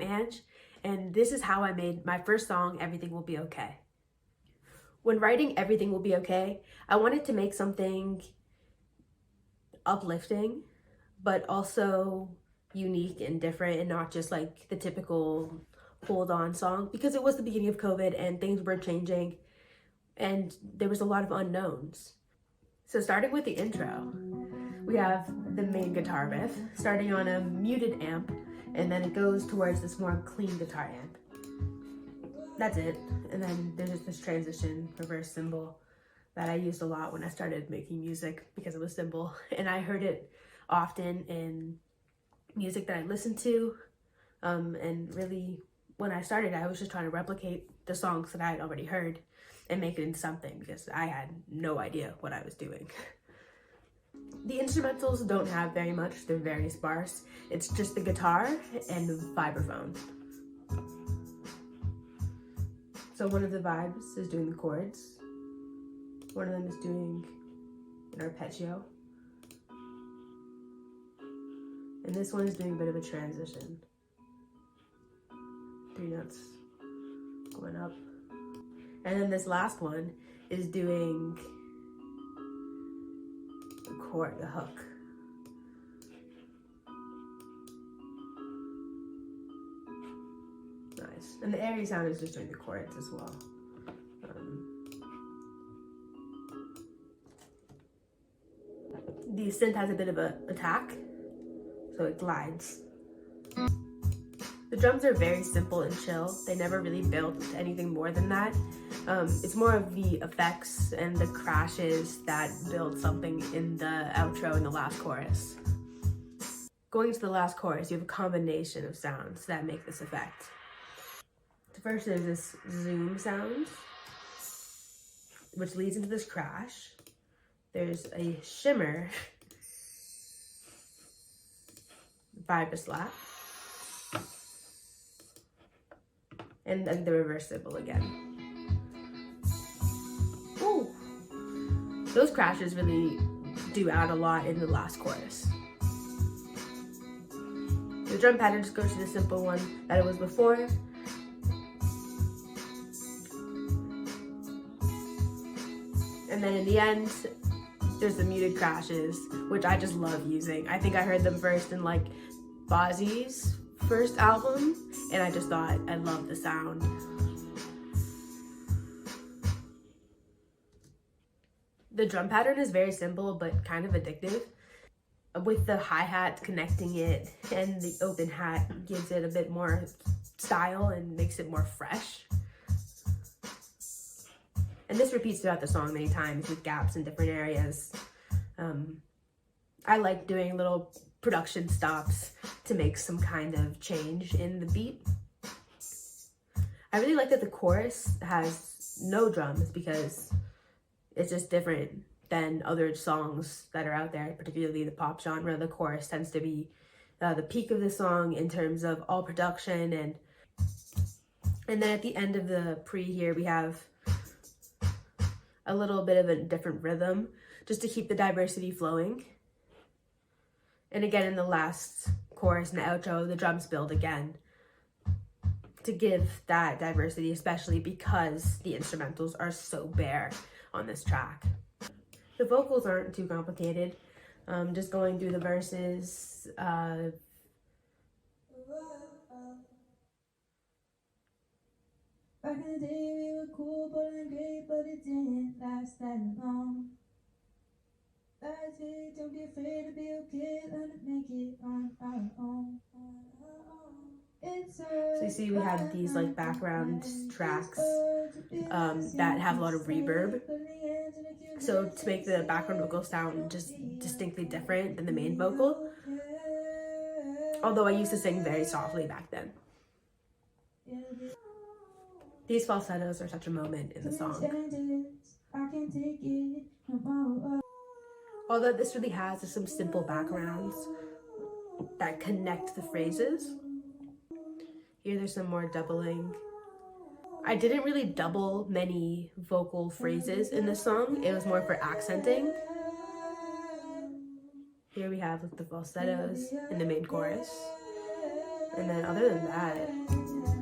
I'm Ange, and this is how I made my first song, Everything Will Be Okay. When writing Everything Will Be Okay, I wanted to make something uplifting, but also unique and different, and not just like the typical hold on song, because it was the beginning of COVID and things were changing and there was a lot of unknowns. So starting with the intro, we have the main guitar riff starting on a muted amp, and then it goes towards this more clean guitar amp. That's it. And then there's just this transition reverse cymbal that I used a lot when I started making music because it was simple, and I heard it often in music that I listened to, and really when I started I was just trying to replicate the songs that I had already heard and make it into something, because I had no idea what I was doing. The instrumentals don't have very much, they're very sparse. It's just the guitar and the vibraphone. So one of the vibes is doing the chords, one of them is doing an arpeggio, and this one is doing a bit of a transition. 3 notes going up. And then this last one is doing the chord, the hook. Nice. And the airy sound is just doing the chords as well. The synth has a bit of an attack, so it glides. The drums are very simple and chill. They never really built anything more than that. It's more of the effects and the crashes that build something in the outro and the last chorus. Going to the last chorus, you have a combination of sounds that make this effect. First, there's this zoom sound, which leads into this crash. There's a shimmer, vibra slap, and then the reverse cymbal again. Ooh. Those crashes really do add a lot in the last chorus. The drum pattern just goes to the simple one that it was before. And then in the end, there's the muted crashes, which I just love using. I think I heard them first in like Bozzy's first album, and I just thought I love the sound. The drum pattern is very simple but kind of addictive. With the hi-hat connecting it, and the open hat gives it a bit more style and makes it more fresh. And this repeats throughout the song many times with gaps in different areas. I like doing little production stops to make some kind of change in the beat. I really like that the chorus has no drums, because it's just different than other songs that are out there, particularly the pop genre. The chorus tends to be the peak of the song in terms of all production, and then at the end of the pre here we have a little bit of a different rhythm just to keep the diversity flowing. And again, in the last chorus and the outro, the drums build again to give that diversity, especially because the instrumentals are so bare on this track. The vocals aren't too complicated. Just going through the verses. Back in the day we were cool, bold and great, but it didn't last that long. That's it, don't be afraid to be okay, learn to make it on our own. So you see we have these like background tracks that have a lot of reverb. So to make the background vocal sound just distinctly different than the main vocal. Although I used to sing very softly back then. These falsettos are such a moment in the song. All that this really has is some simple backgrounds that connect the phrases. Here there's some more doubling. I didn't really double many vocal phrases in this song. It was more for accenting. Here we have the falsettos in the main chorus. And then other than that,